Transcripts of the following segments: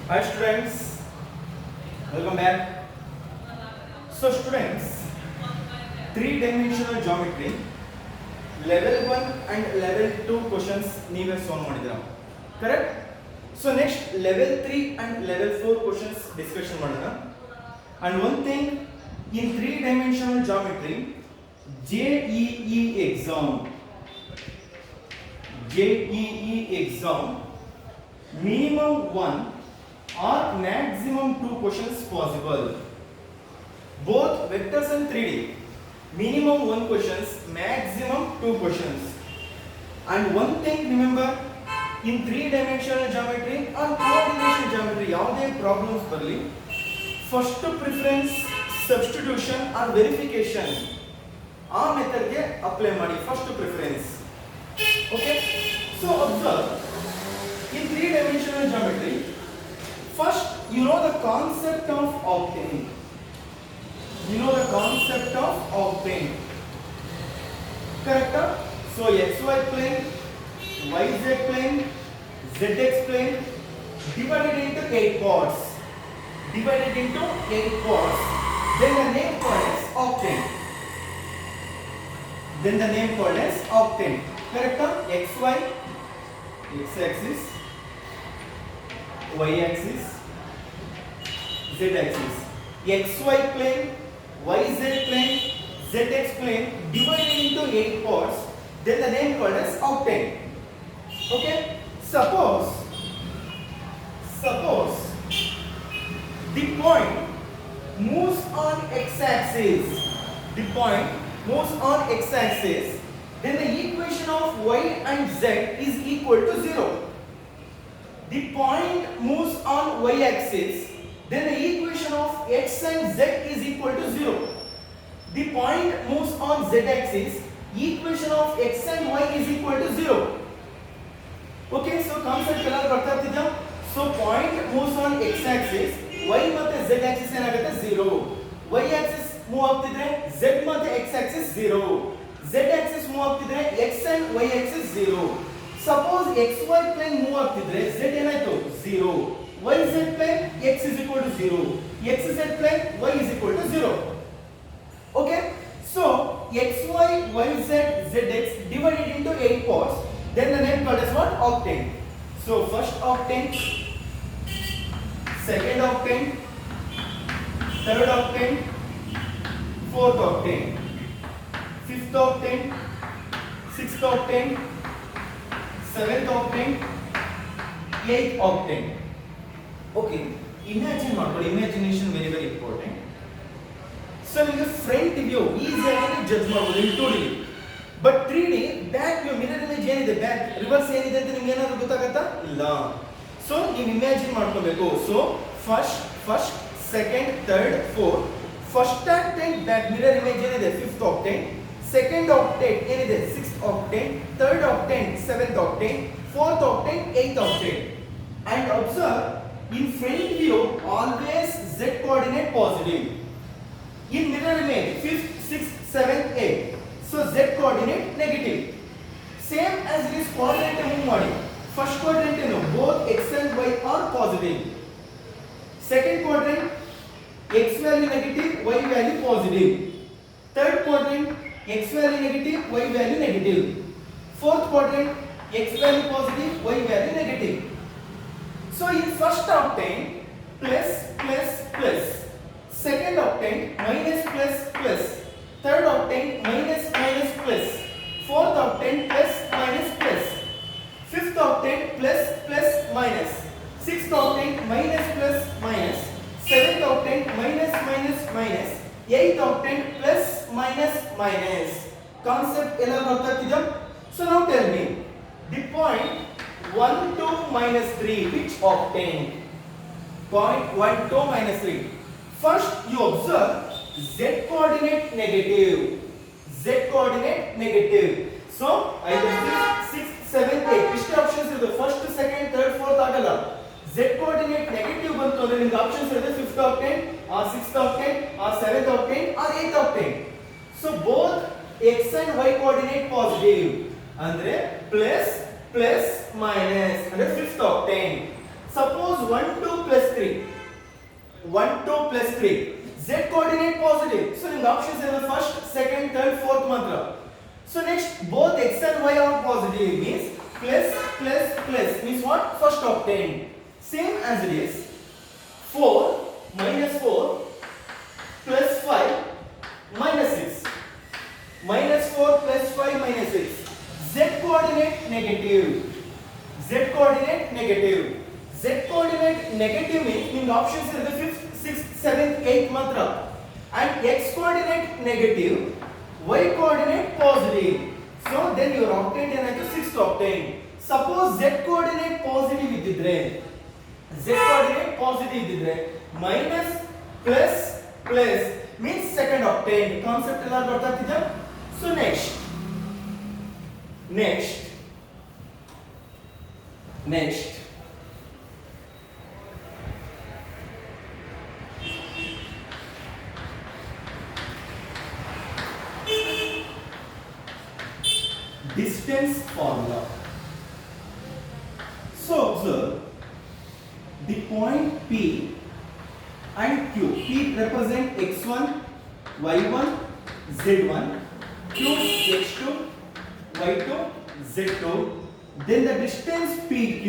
Hi students, welcome back. So students, three-dimensional geometry, level 1 and level 2 questions ನೀವೇ solve ಮಾಡಿದಿರಾ correct? So next level 3 and level 4 questions discussion ಮಾಡೋಣ. And one thing in three-dimensional geometry, JEE exam minimum 1 or maximum 2 questions possible. Both vectors and 3D. Minimum 1 questions, maximum 2 questions. And one thing remember, in 3-dimensional geometry or 4-dimensional geometry, ಯಾವುದೇ problems ಬರಲಿ, first preference substitution or verification ಆ method ಗೆ apply ಮಾಡಿ first preference. Okay? So observe, in 3-dimensional geometry, first you know the concept of octane. You know the concept of octane. Correct? So xy plane, yz plane, zx plane divided into 8 parts. Divided into 8 parts. Then the name called as octane. Then the name called as octane. Correct? xy, x-axis, y-axis, z-axis. xy plane, yz plane, zx plane divided into 8 parts. Then the name called as octane. Okay? Suppose the point moves on x-axis. The point moves on x-axis. Then the equation of y and z is equal to 0. The point moves on y-axis. Then the equation of x and z is equal to 0. The point moves on z-axis. Equation of x and y is equal to 0. Okay, so concept ಎಲ್ಲ ಬರ್ತಾ ಇರ್ತಿದ್ಯಾ? So point moves on x-axis, y ಮತ್ತೆ z-axis ಏನಾಗುತ್ತೆ 0. y-axis move ಆಗ್ತಿದ್ರೆ z ಮತ್ತೆ x-axis 0. z-axis move ಆಗ್ತಿದ್ರೆ x and y-axis 0. Suppose xy plane move ಆಗ್ತಿದ್ರೆ z ಏನಾಯ್ತು 0. yz plane x is equal to 0. xz plane y is equal to 0. Okay? So xy, yz, zx divided into 8 parts. Then the name called as what? Octane. So first octane, second octane, third octane, fourth octane, fifth octane, sixth octane, seventh octane, eighth octane. Okay, imagine ಮಾಡ್ಕೊಳ್ಳಿ, imagination very very important. So ನಿಮಗೆ front view ಈಸಿಯಾಗಿ judge ಮಾಡಬಹುದು in 2D. But 3D back view mirror image ಏನಿದೆ, back reverse ಏನಿದೆ ಅಂತ ನಿಮಗೆ ಏನಾದರೂ ಗೊತ್ತಾಗುತ್ತಾ? ಇಲ್ಲ. ಸೊ ನೀವು ಇಮ್ಯಾಜಿನ್ ಮಾಡ್ಕೋಬೇಕು. So first second third fourth, first octane back mirror image ಏನಿದೆ 5th ಆಕ್ಟೇನ್, ಸೆಕೆಂಡ್ ಆಕ್ಟೇನ್ ಏನಿದೆ 6th octane, third octane 7th octane, fourth octane 8th octane. And observe, in front view always z coordinate positive. In mirror image 5th, 6th, 7th, 8th, so z coordinate negative. Same as this quadrant move ಮಾಡಿ. First quadrant ಏನು, both x and y are positive. Second quadrant x value negative, y value positive. Third quadrant x value negative, y value negative. Fourth quadrant x value positive, y value negative. So in first octane plus plus plus, second octane minus plus plus, third octane minus minus plus, fourth octane plus minus plus, fifth octane plus plus minus, sixth octane minus plus minus, seventh octane minus minus minus, eighth octane plus minus minus. Concept ಎಲ್ಲ ಗೊತ್ತಾಗ್ತಿದೆಯಾ? So now tell me, the point 1, 2, minus 3, which octane? Point 1, 2, minus 3. First you observe z coordinate negative. Z coordinate negative. So either 6th, 7th, 8th. Which options are the first, second, third, fourth ಆಗಲ್ಲ. Z coordinate negative ಬಂತು ಅಂದ್ರೆ ನಿಮಗೆ options ಇದೆ 5th octane, or 6th octane, or 7th octane, or 8th octane. So both x and y coordinate positive. ಅಂದ್ರೆ plus plus minus ಅಂದ್ರೆ 5th octane. Suppose 1, 2 plus 3. 1, 2 plus 3. Z coordinate positive. So in the options are the first, second, third, fourth mantra. So next, both x and y are positive means plus means what? First octane. Same as it is. 4 minus 4 plus 5 minus 6. Minus 4 plus 5 minus 6. Z coordinate negative. Z coordinate negative. Z coordinate negative means in the options are the 5th, 6th, 7th, 8th mantra. And x coordinate negative, y coordinate positive. So then your octane ಏನಾಯ್ತು 6th octane. Suppose z coordinate positive ಇದ್ದಿದ್ರೆ z coordinate positive ಇದ್ದಿದ್ರೆ minus plus means second octane. Concept ಎಲ್ಲ ಗೊತ್ತಾಗ್ತಿದೆ? So next distance formula. So observe the point P and Q. P represent x1, y1, z1, Q x2, y2, z2. Then the distance PQ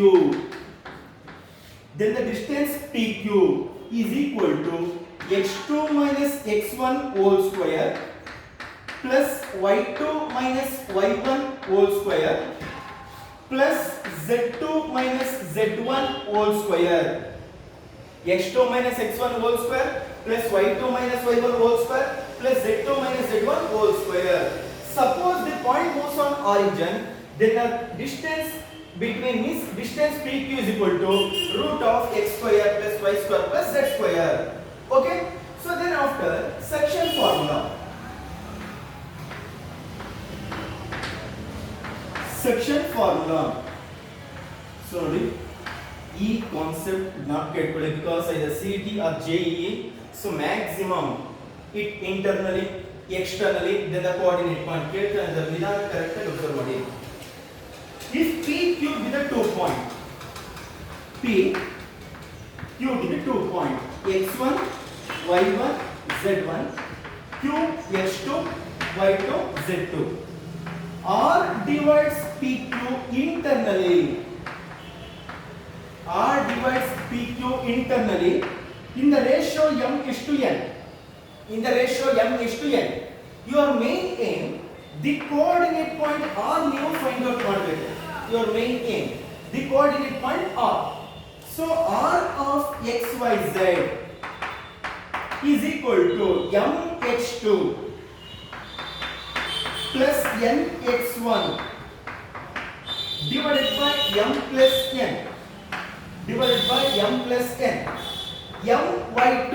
is equal to x2 minus x1 whole square plus y2 minus y1 whole square plus z2 minus z1 whole square. x2 minus x1 whole square plus y2 minus y1 whole square plus z2 minus z1 whole square. Suppose the point moves on origin, then the distance between means distance PQ is equal to root of x square plus y square plus z square. Okay? So then after section formula. Sorry, E concept not calculated because either CET or JEE. So maximum it internally, externally, then the coordinate point. And the Vidana correct observe. If PQ be the 2 point, PQ be the 2 point, x1, y1, z1, Q x2, y2, z2. R divides PQ internally. R divides PQ internally in the ratio m is to n. Your main aim, the coordinate point R ನೀವು find out ಮಾಡಬೇಕು. Your main aim, the coordinate point R. So R of xyz is equal to mx2 plus nx1 divided by m plus n my2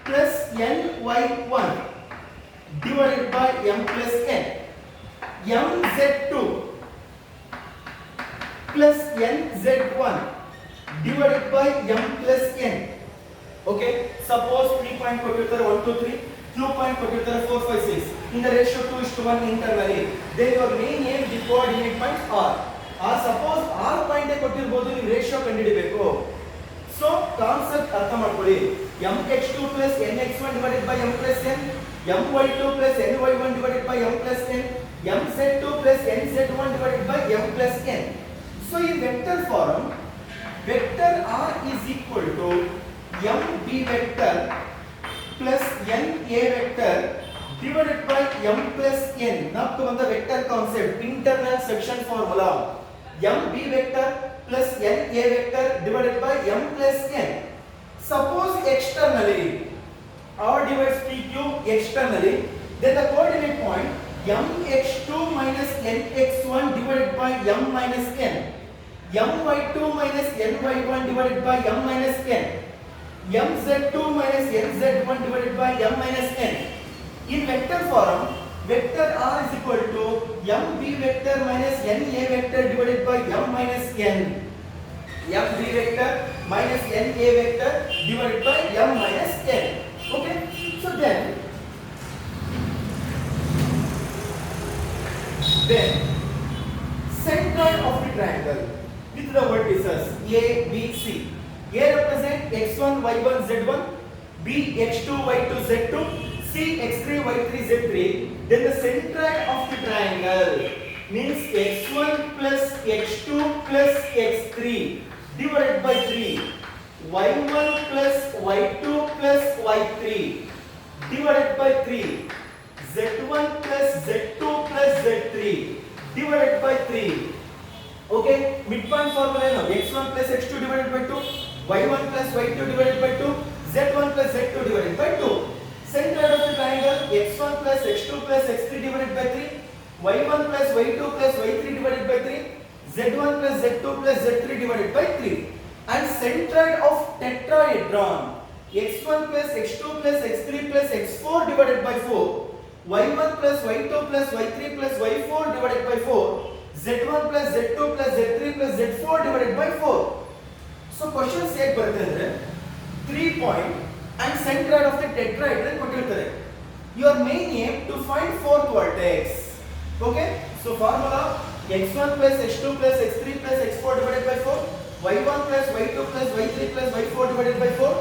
plus ny1 divided by m plus n mz2 plus nz1 divided by m plus n. Okay, suppose 3 point ಕೊಟ್ಟಿರ್ತಾರೆ 1 2 3, 2 point ಕೊಟ್ಟಿರ್ತಾರೆ 4 5 6 in the ratio 2:1 internally. Then your main aim the coordinate point R. Suppose R point ಕೊಟ್ಟಿರಬಹುದು, ನೀವು ratio ಕಂಡುಹಿಡಿಯಬೇಕು. So concept ಅರ್ಥ ಮಾಡ್ಕೊಳ್ಳಿ. mx2 plus nx1 divided by m plus n, my2 plus ny1 divided by m plus n, mz2 plus nz1 divided by m plus n. So in vector form, vector R is equal to mb vector plus na vector divided by m plus n. Now come the vector concept, internal section formula. mb vector plus na vector divided by m plus n. Suppose externally R divides PQ externally, then the coordinate point mx2 minus nx1 divided by m minus n, my2 minus ny1 divided by m minus n, mz2 minus nz1 divided by m minus n. In vector form, vector R is equal to mb vector minus na vector divided by m minus n. mb vector minus na vector divided by m minus n. Okay, so then center of the triangle. with the vertices A, B, C. A represent x1, y1, z1, B x2, y2, z2, C x3, y3, z3. Then the centroid of the triangle means x1 plus x2 plus x3 divided by 3. y1 plus y2 plus y3 divided by 3. z1 plus z2 plus z3 divided by 3. Okay, midpoint formula now x1 plus x2 divided by 2, y1 plus y2 divided by 2, z1 plus z2 divided by 2. Centroid of the triangle x1 plus x2 plus x3 divided by 3, y1 plus y2 plus y3 divided by 3, z1 plus z2 plus z3 divided by 3. And centroid of tetrahedron x1 plus x2 plus x3 plus x4 divided by 4, y1 plus y2 plus y3 plus y4 divided by 4, z1 plus z2 plus z3 plus z4 divided by 4. So question ಹೇಗೆ ಬರುತ್ತೆ ಅಂದ್ರೆ 3 point and centroid of the tetrahedron ಕೊಟ್ಟಿರ್ತಾರೆ. Your main aim to find fourth vertex. Okay? So formula x1 plus x2 plus x3 plus x4 divided by 4, y1 plus y2 plus y3 plus y4 divided by 4,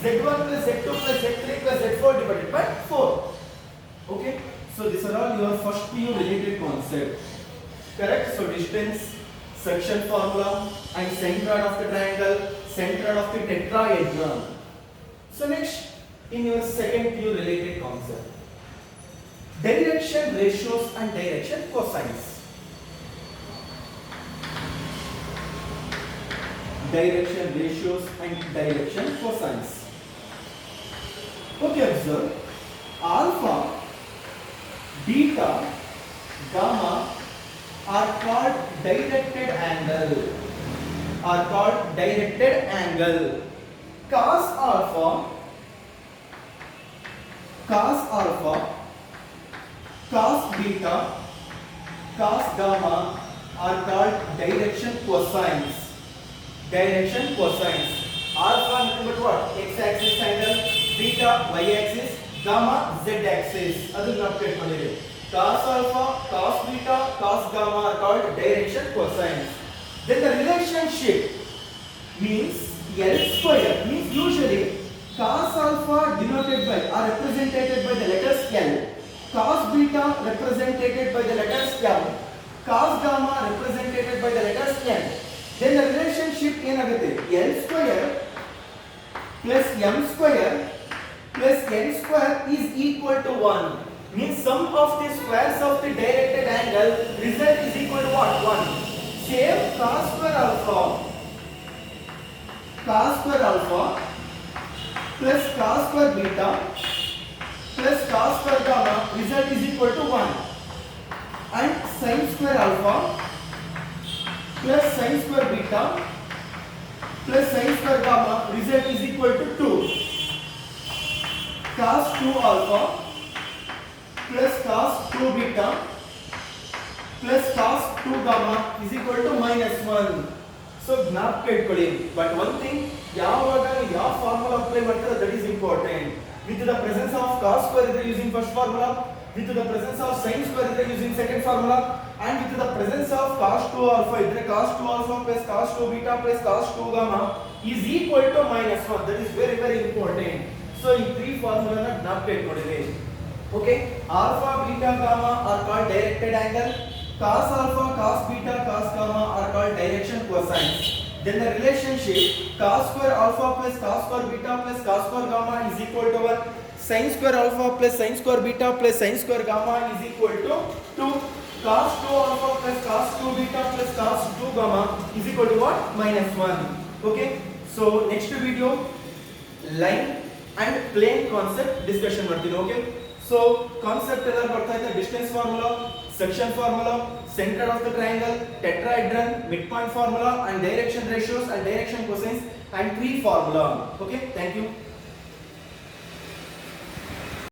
z1 plus z2 plus z3 plus z4 divided by 4. Okay? So these are all your first PU related concepts. Correct? So distance, section formula and centroid of the triangle, centroid of the tetrahedron. So next, in your second PU related concept, direction ratios and direction cosines. Direction ratios and direction cosines. Okay, observe. Alpha, beta, gamma are called directed angle. Are called directed angle. Cos alpha, cos beta, cos gamma are called direction cosines. Direction cosines. Alpha nothing but what? X-axis angle, beta y-axis, gamma z-axis. Adu calculate ಮಾಡಿರಿ. Cos alpha, cos beta, cos gamma are called direction cosines. Then the relationship means L square means usually cos alpha denoted by or represented by the letters L, cos beta represented by the letters M, cos gamma represented by the letters N. Then the relationship ಏನಾಗುತ್ತೆ L square plus M square plus N square is equal to 1. Means sum of the squares of the directed angle result is equal to what? 1. Same cos square alpha plus cos square beta plus cos square gamma result is equal to 1. And sin square alpha plus sin square beta plus sin square gamma result is equal to 2. Cos 2 alpha plus cos 2 beta plus cos 2 gamma is equal to -1. So ಜ್ಞಾಪಕ ಇಟ್ಕೊಳ್ಳಿ. But one thing, ಯಾವಾಗ ಯಾವ formula apply ಮಾಡ್ತಾರೆ that is important. With the presence of cos square ಇದ್ರೆ using first formula, with the presence of sin square ಇದ್ರೆ using second formula, and with the presence of cos 2 alpha ಇದ್ರೆ cos 2 alpha plus cos 2 beta plus cos 2 gamma is equal to -1. That is very very important. So ಈ 3 ಫಾರ್ಮುಲಾನ ಜ್ಞಾಪಕ ಇಟ್ಕೊಳ್ಳಿ. Okay, alpha, beta, gamma are called directed angle. Cos alpha, cos beta, cos gamma are called direction cosines. Then the relationship cos square alpha plus cos square beta plus cos square gamma is equal to 1. Sin square alpha plus sin square beta plus sin square gamma is equal to 2. Cos 2 alpha plus cos 2 beta plus cos 2 gamma is equal to what? -1. Okay. So next video line and plane concept discussion ಮಾಡ್ತೀನಿ. Okay. So concept ಎಲ್ಲ ಬರ್ತಾ ಇದೆ. Distance formula, section formula, center of the triangle, tetrahedron, midpoint formula and direction ratios and direction cosines and 3 formula. Okay, thank you.